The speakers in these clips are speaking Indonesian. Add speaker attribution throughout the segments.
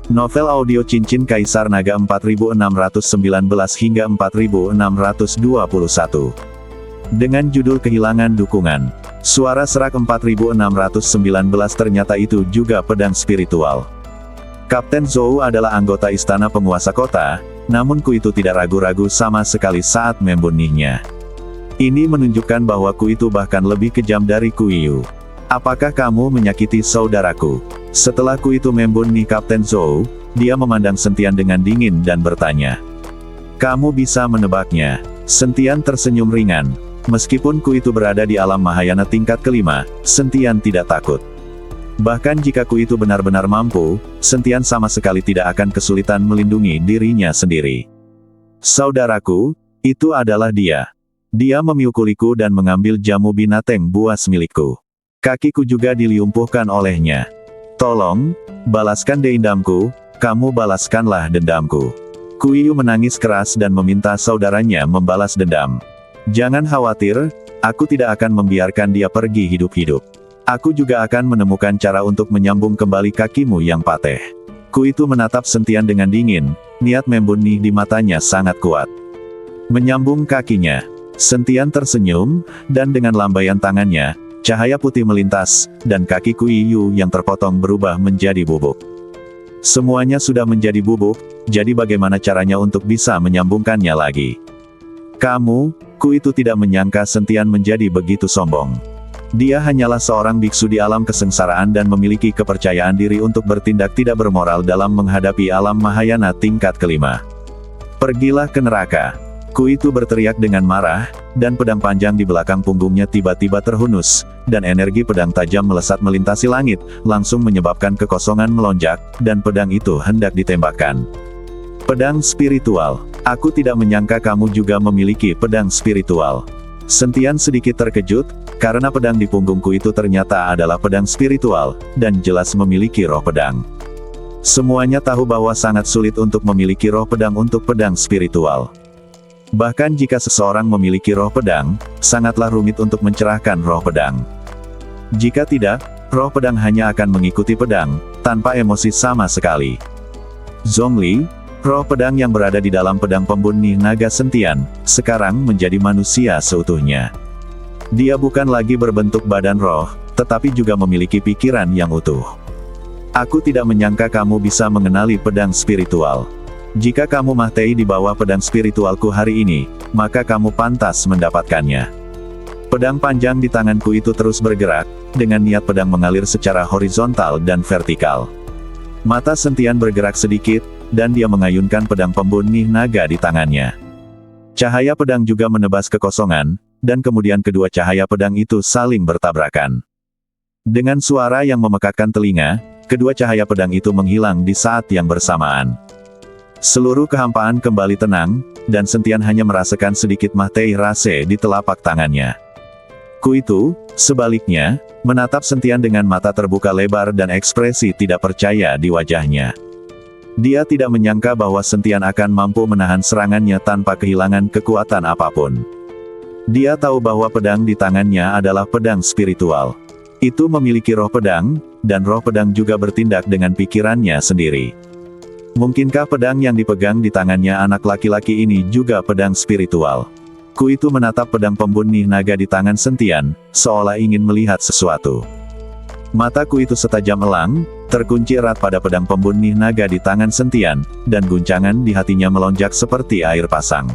Speaker 1: Novel audio Cincin Kaisar Naga 4619 hingga 4621. Dengan judul Kehilangan Dukungan. Suara serak 4619 ternyata itu juga pedang spiritual. Kapten Zhou adalah anggota istana penguasa kota, namun Ku itu tidak ragu-ragu sama sekali saat membunuhnya. Ini menunjukkan bahwa Ku itu bahkan lebih kejam dari Ku Yu. Apakah kamu menyakiti saudaraku? Setelah Ku itu membunuh Kapten Zhou, dia memandang Sentian dengan dingin dan bertanya. Kamu bisa menebaknya? Sentian tersenyum ringan. Meskipun Ku itu berada di alam Mahayana tingkat kelima, Sentian tidak takut. Bahkan jika Ku itu benar-benar mampu, Sentian sama sekali tidak akan kesulitan melindungi dirinya sendiri. Saudaraku, itu adalah dia. Dia memiukuliku dan mengambil jamu binatang buas milikku. Kakiku juga dilumpuhkan olehnya. Tolong, balaskan dendamku, kamu balaskanlah dendamku. Ku Yu menangis keras dan meminta saudaranya membalas dendam. Jangan khawatir, aku tidak akan membiarkan dia pergi hidup-hidup. Aku juga akan menemukan cara untuk menyambung kembali kakimu yang patah. Ku itu menatap Sentian dengan dingin, niat membunuh di matanya sangat kuat. Menyambung kakinya. Sentian tersenyum, dan dengan lambaian tangannya, cahaya putih melintas, dan kaki Ku Yu yang terpotong berubah menjadi bubuk. Semuanya sudah menjadi bubuk, jadi bagaimana caranya untuk bisa menyambungkannya lagi? Ku itu tidak menyangka Sentian menjadi begitu sombong. Dia hanyalah seorang biksu di alam kesengsaraan dan memiliki kepercayaan diri untuk bertindak tidak bermoral dalam menghadapi alam Mahayana tingkat kelima. Pergilah ke neraka. Ku itu berteriak dengan marah, dan pedang panjang di belakang punggungnya tiba-tiba terhunus, dan energi pedang tajam melesat melintasi langit, langsung menyebabkan kekosongan melonjak, dan pedang itu hendak ditembakkan. Pedang spiritual. Aku tidak menyangka kamu juga memiliki pedang spiritual. Sentian sedikit terkejut, karena pedang di punggungku itu ternyata adalah pedang spiritual, dan jelas memiliki roh pedang. Semuanya tahu bahwa sangat sulit untuk memiliki roh pedang untuk pedang spiritual. Bahkan jika seseorang memiliki roh pedang, sangatlah rumit untuk mencerahkan roh pedang. Jika tidak, roh pedang hanya akan mengikuti pedang, tanpa emosi sama sekali. Zhongli, roh pedang yang berada di dalam pedang pembunuh naga Sentian, sekarang menjadi manusia seutuhnya. Dia bukan lagi berbentuk badan roh, tetapi juga memiliki pikiran yang utuh. Aku tidak menyangka kamu bisa mengenali pedang spiritual. Jika kamu mati di bawah pedang spiritualku hari ini, maka kamu pantas mendapatkannya. Pedang panjang di tanganku itu terus bergerak, dengan niat pedang mengalir secara horizontal dan vertikal. Mata Sentian bergerak sedikit, dan dia mengayunkan pedang pembunuh naga di tangannya. Cahaya pedang juga menebas kekosongan, dan kemudian kedua cahaya pedang itu saling bertabrakan. Dengan suara yang memekakkan telinga, kedua cahaya pedang itu menghilang di saat yang bersamaan. Seluruh kehampaan kembali tenang, dan Sentian hanya merasakan sedikit mati rasa di telapak tangannya. Ku itu, sebaliknya, menatap Sentian dengan mata terbuka lebar dan ekspresi tidak percaya di wajahnya. Dia tidak menyangka bahwa Sentian akan mampu menahan serangannya tanpa kehilangan kekuatan apapun. Dia tahu bahwa pedang di tangannya adalah pedang spiritual. Itu memiliki roh pedang, dan roh pedang juga bertindak dengan pikirannya sendiri. Mungkinkah pedang yang dipegang di tangannya anak laki-laki ini juga pedang spiritual? Ku itu menatap pedang pembunuh naga di tangan Sentian, seolah ingin melihat sesuatu. Mataku itu setajam elang, terkunci erat pada pedang pembunuh naga di tangan Sentian, dan guncangan di hatinya melonjak seperti air pasang.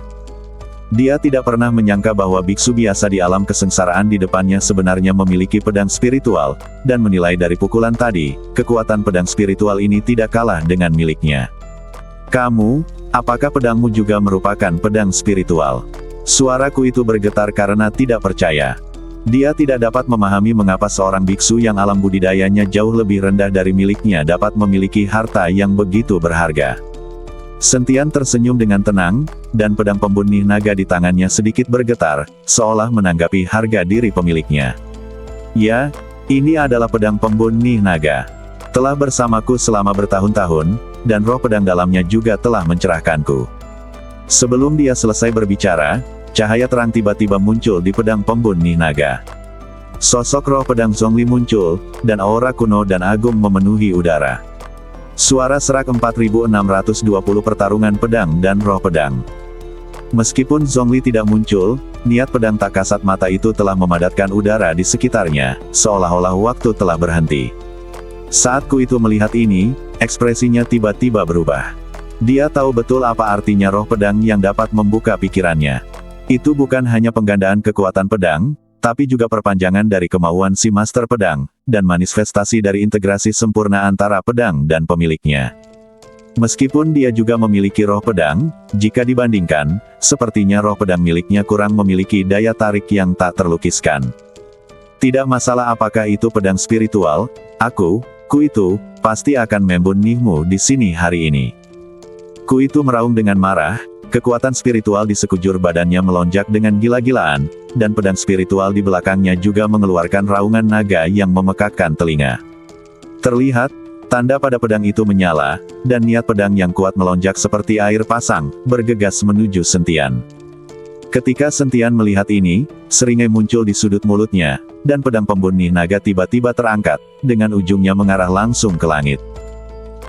Speaker 1: Dia tidak pernah menyangka bahwa biksu biasa di alam kesengsaraan di depannya sebenarnya memiliki pedang spiritual, dan menilai dari pukulan tadi, kekuatan pedang spiritual ini tidak kalah dengan miliknya. Apakah pedangmu juga merupakan pedang spiritual? Suaraku itu bergetar karena tidak percaya. Dia tidak dapat memahami mengapa seorang biksu yang alam budidayanya jauh lebih rendah dari miliknya dapat memiliki harta yang begitu berharga. Sentian tersenyum dengan tenang, dan pedang pembunuh naga di tangannya sedikit bergetar, seolah menanggapi harga diri pemiliknya. Ya, ini adalah pedang pembunuh naga. Telah bersamaku selama bertahun-tahun, dan roh pedang dalamnya juga telah mencerahkanku. Sebelum dia selesai berbicara, cahaya terang tiba-tiba muncul di pedang pembunuh naga. Sosok roh pedang Zhongli muncul, dan aura kuno dan agung memenuhi udara. Suara serak 4620 pertarungan pedang dan roh pedang. Meskipun Zhongli tidak muncul, niat pedang tak kasat mata itu telah memadatkan udara di sekitarnya, seolah-olah waktu telah berhenti. Saat Ku itu melihat ini, ekspresinya tiba-tiba berubah. Dia tahu betul apa artinya roh pedang yang dapat membuka pikirannya. Itu bukan hanya penggandaan kekuatan pedang, tapi juga perpanjangan dari kemauan si master pedang, dan manifestasi dari integrasi sempurna antara pedang dan pemiliknya. Meskipun dia juga memiliki roh pedang, jika dibandingkan, sepertinya roh pedang miliknya kurang memiliki daya tarik yang tak terlukiskan. Tidak masalah apakah itu pedang spiritual, Ku itu, pasti akan membunuhmu di sini hari ini. Ku itu meraung dengan marah, kekuatan spiritual di sekujur badannya melonjak dengan gila-gilaan, dan pedang spiritual di belakangnya juga mengeluarkan raungan naga yang memekakkan telinga. Terlihat, tanda pada pedang itu menyala, dan niat pedang yang kuat melonjak seperti air pasang, bergegas menuju Sentian. Ketika Sentian melihat ini, seringai muncul di sudut mulutnya, dan pedang pembunuh naga tiba-tiba terangkat, dengan ujungnya mengarah langsung ke langit.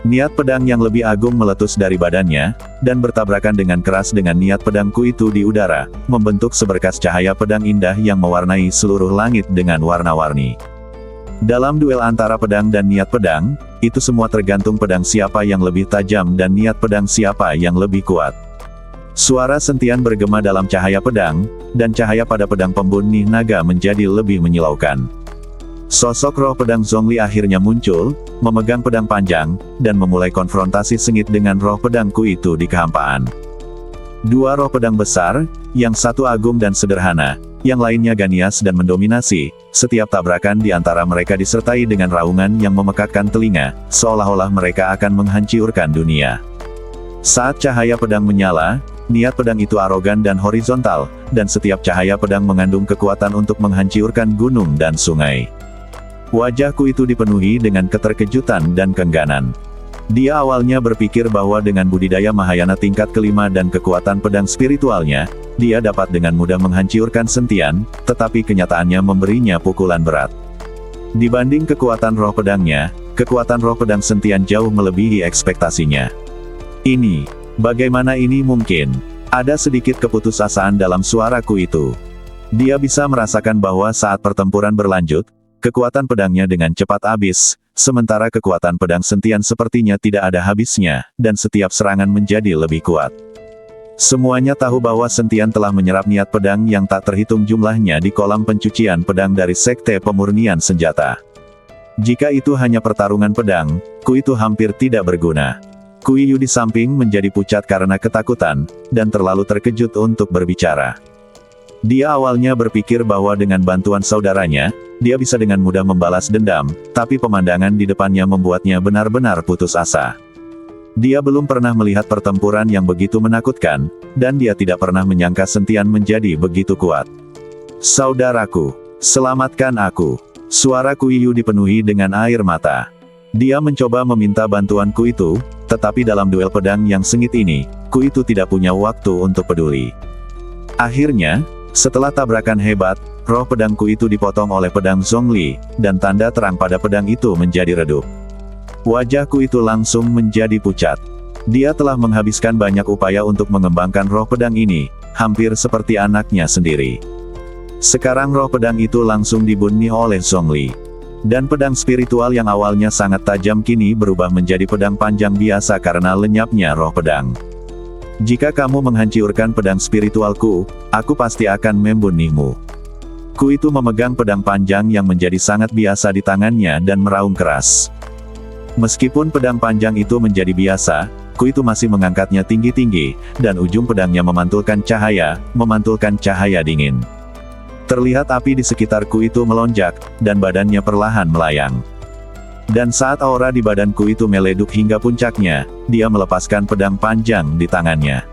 Speaker 1: Niat pedang yang lebih agung meletus dari badannya, dan bertabrakan dengan keras dengan niat pedang Ku itu di udara, membentuk seberkas cahaya pedang indah yang mewarnai seluruh langit dengan warna-warni. Dalam duel antara pedang dan niat pedang, itu semua tergantung pedang siapa yang lebih tajam dan niat pedang siapa yang lebih kuat. Suara Sentian bergema dalam cahaya pedang, dan cahaya pada pedang pembunuh naga menjadi lebih menyilaukan. Sosok roh pedang Zhongli akhirnya muncul, memegang pedang panjang, dan memulai konfrontasi sengit dengan roh pedang Ku itu di kehampaan. Dua roh pedang besar, yang satu agung dan sederhana, yang lainnya ganias dan mendominasi, setiap tabrakan di antara mereka disertai dengan raungan yang memekakkan telinga, seolah-olah mereka akan menghancurkan dunia. Saat cahaya pedang menyala, niat pedang itu arogan dan horizontal, dan setiap cahaya pedang mengandung kekuatan untuk menghancurkan gunung dan sungai. Wajahku itu dipenuhi dengan keterkejutan dan keengganan. Dia awalnya berpikir bahwa dengan budidaya Mahayana tingkat kelima dan kekuatan pedang spiritualnya, dia dapat dengan mudah menghancurkan Sentian, tetapi kenyataannya memberinya pukulan berat. Dibanding kekuatan roh pedangnya, kekuatan roh pedang Sentian jauh melebihi ekspektasinya. Bagaimana ini mungkin? Ada sedikit keputusasaan dalam suaraku itu. Dia bisa merasakan bahwa saat pertempuran berlanjut, kekuatan pedangnya dengan cepat habis, sementara kekuatan pedang Sentian sepertinya tidak ada habisnya, dan setiap serangan menjadi lebih kuat. Semuanya tahu bahwa Sentian telah menyerap niat pedang yang tak terhitung jumlahnya di kolam pencucian pedang dari Sekte Pemurnian Senjata. Jika itu hanya pertarungan pedang, Ku itu hampir tidak berguna. Ku Yu di samping menjadi pucat karena ketakutan, dan terlalu terkejut untuk berbicara. Dia awalnya berpikir bahwa dengan bantuan saudaranya, dia bisa dengan mudah membalas dendam, tapi pemandangan di depannya membuatnya benar-benar putus asa. Dia belum pernah melihat pertempuran yang begitu menakutkan, dan dia tidak pernah menyangka Sentian menjadi begitu kuat. "Saudaraku, selamatkan aku." Suara Ku Yu dipenuhi dengan air mata. Dia mencoba meminta bantuanku itu, tetapi dalam duel pedang yang sengit ini, Ku itu tidak punya waktu untuk peduli. Akhirnya, setelah tabrakan hebat, roh pedangku itu dipotong oleh pedang Zhongli, dan tanda terang pada pedang itu menjadi redup. Wajahku itu langsung menjadi pucat. Dia telah menghabiskan banyak upaya untuk mengembangkan roh pedang ini, hampir seperti anaknya sendiri. Sekarang roh pedang itu langsung dibunuh oleh Zhongli. Dan pedang spiritual yang awalnya sangat tajam kini berubah menjadi pedang panjang biasa karena lenyapnya roh pedang. Jika kamu menghancurkan pedang spiritualku, aku pasti akan membunuhmu. Ku itu memegang pedang panjang yang menjadi sangat biasa di tangannya dan meraung keras. Meskipun pedang panjang itu menjadi biasa, Ku itu masih mengangkatnya tinggi-tinggi, dan ujung pedangnya memantulkan cahaya dingin. Terlihat api di sekitar Ku itu melonjak, dan badannya perlahan melayang. Dan saat aura di badanku itu meleduk hingga puncaknya, dia melepaskan pedang panjang di tangannya.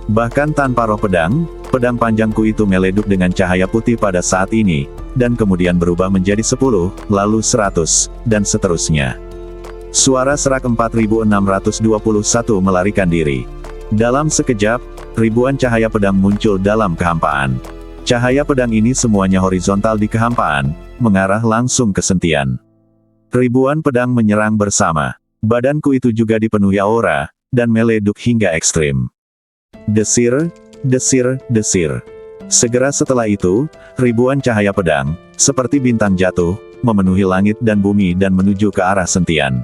Speaker 1: Bahkan tanpa roh pedang, pedang panjangku itu meleduk dengan cahaya putih pada saat ini, dan kemudian berubah menjadi 10, lalu 100, dan seterusnya. Suara serak 4621 melarikan diri. Dalam sekejap, ribuan cahaya pedang muncul dalam kehampaan. Cahaya pedang ini semuanya horizontal di kehampaan, mengarah langsung ke Sentian. Ribuan pedang menyerang bersama. Badanku itu juga dipenuhi aura, dan meleduk hingga ekstrim. Desir, desir, desir. Segera setelah itu, ribuan cahaya pedang, seperti bintang jatuh, memenuhi langit dan bumi dan menuju ke arah Sentian.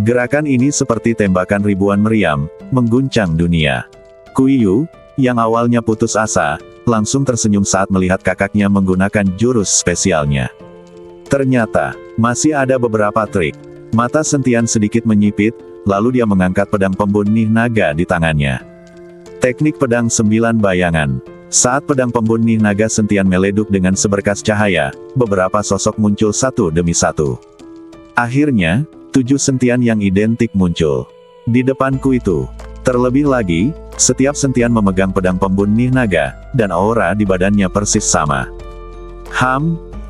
Speaker 1: Gerakan ini seperti tembakan ribuan meriam, mengguncang dunia. Kuiyu, yang awalnya putus asa, langsung tersenyum saat melihat kakaknya menggunakan jurus spesialnya. Ternyata, masih ada beberapa trik. Mata Sentian sedikit menyipit, lalu dia mengangkat pedang pembunuh naga di tangannya. Teknik pedang 9 bayangan. Saat pedang pembunuh naga Sentian meleduk dengan seberkas cahaya, beberapa sosok muncul satu demi satu. Akhirnya, 7 Sentian yang identik muncul di depanku itu. Terlebih lagi, setiap Sentian memegang pedang pembunuh naga, dan aura di badannya persis sama.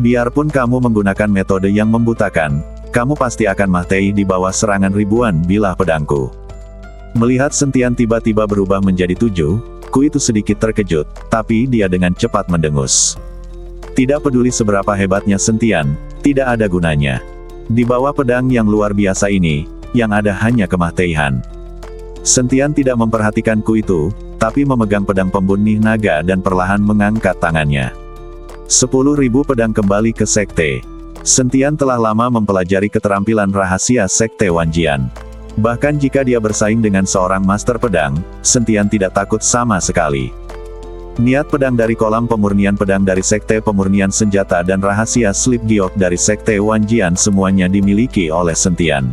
Speaker 1: Biarpun kamu menggunakan metode yang membutakan, kamu pasti akan mati di bawah serangan ribuan bilah pedangku. Melihat Sentian tiba-tiba berubah menjadi 7, Ku itu sedikit terkejut, tapi dia dengan cepat mendengus. Tidak peduli seberapa hebatnya Sentian, tidak ada gunanya. Di bawah pedang yang luar biasa ini, yang ada hanya kematian. Sentian tidak memperhatikan Ku itu, tapi memegang pedang pembunuh naga dan perlahan mengangkat tangannya. 10.000 pedang kembali ke sekte. Sentian telah lama mempelajari keterampilan rahasia sekte Wanjian. Bahkan jika dia bersaing dengan seorang master pedang, Sentian tidak takut sama sekali. Niat pedang dari kolam pemurnian pedang dari sekte pemurnian senjata dan rahasia slip giok dari sekte Wanjian semuanya dimiliki oleh Sentian.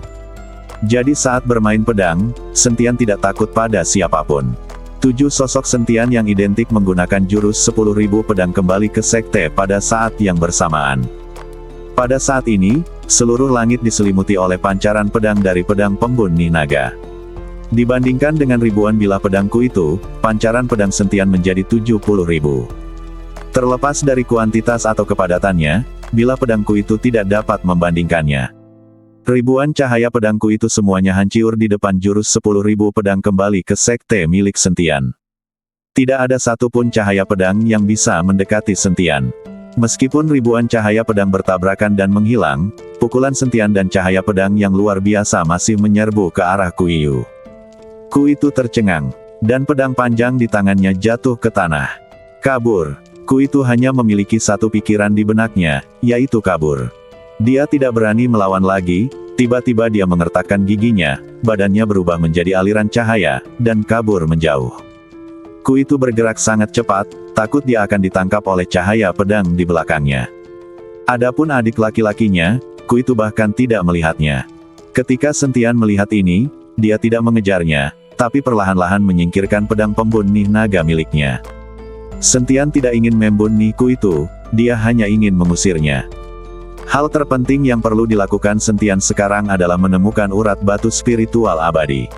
Speaker 1: Jadi saat bermain pedang, Sentian tidak takut pada siapapun. 7 sosok Sentian yang identik menggunakan jurus 10.000 pedang kembali ke sekte pada saat yang bersamaan. Pada saat ini, seluruh langit diselimuti oleh pancaran pedang dari pedang pembunuh naga. Dibandingkan dengan ribuan bilah pedangku itu, pancaran pedang Sentian menjadi 70.000. Terlepas dari kuantitas atau kepadatannya, bilah pedangku itu tidak dapat membandingkannya. Ribuan cahaya pedangku itu semuanya hancur di depan jurus 10.000 pedang kembali ke sekte milik Sentian. Tidak ada satupun cahaya pedang yang bisa mendekati Sentian. Meskipun ribuan cahaya pedang bertabrakan dan menghilang, pukulan Sentian dan cahaya pedang yang luar biasa masih menyerbu ke arah Kuiyu. Ku itu tercengang, dan pedang panjang di tangannya jatuh ke tanah. Kabur. Ku itu hanya memiliki satu pikiran di benaknya, yaitu kabur. Dia tidak berani melawan lagi, tiba-tiba dia mengertakkan giginya, badannya berubah menjadi aliran cahaya, dan kabur menjauh. Ku itu bergerak sangat cepat, takut dia akan ditangkap oleh cahaya pedang di belakangnya. Adapun adik laki-lakinya, Ku itu bahkan tidak melihatnya. Ketika Sentian melihat ini, dia tidak mengejarnya, tapi perlahan-lahan menyingkirkan pedang pembunuh naga miliknya. Sentian tidak ingin membunuh Ku itu, dia hanya ingin mengusirnya. Hal terpenting yang perlu dilakukan Sentian sekarang adalah menemukan urat batu spiritual abadi.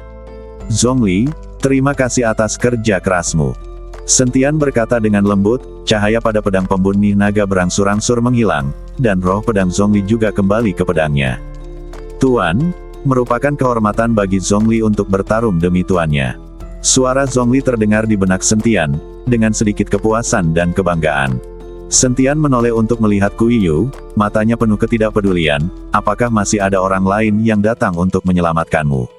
Speaker 1: Zhongli, terima kasih atas kerja kerasmu. Sentian berkata dengan lembut, cahaya pada pedang pembunuh naga berangsur-angsur menghilang, dan roh pedang Zhongli juga kembali ke pedangnya. Tuan, merupakan kehormatan bagi Zhongli untuk bertarung demi tuannya. Suara Zhongli terdengar di benak Sentian, dengan sedikit kepuasan dan kebanggaan. Sentian menoleh untuk melihat Kuiyu, matanya penuh ketidakpedulian, apakah masih ada orang lain yang datang untuk menyelamatkanmu?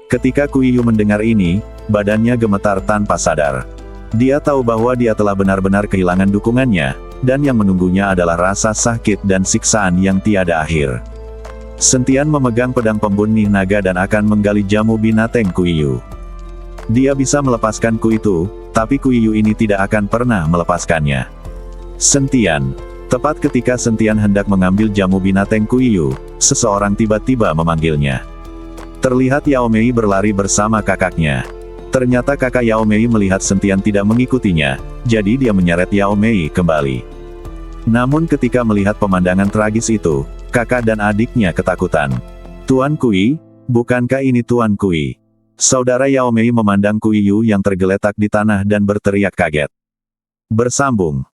Speaker 1: Ketika Kuiyu mendengar ini, badannya gemetar tanpa sadar. Dia tahu bahwa dia telah benar-benar kehilangan dukungannya, dan yang menunggunya adalah rasa sakit dan siksaan yang tiada akhir. Sentian memegang pedang pembunuh naga dan akan menggali jamu binatang Kuiyu. Dia bisa melepaskan Ku itu, tapi Kuiyu ini tidak akan pernah melepaskannya. Sentian. Tepat ketika Sentian hendak mengambil jamu binatang Kuiyu, seseorang tiba-tiba memanggilnya. Terlihat Yao Mei berlari bersama kakaknya. Ternyata kakak Yao Mei melihat Sentian tidak mengikutinya, jadi dia menyeret Yao Mei kembali. Namun ketika melihat pemandangan tragis itu, kakak dan adiknya ketakutan. Tuan Kui, bukankah ini Tuan Kui? Saudara Yao Mei memandang Kuiyu yang tergeletak di tanah dan berteriak kaget. Bersambung.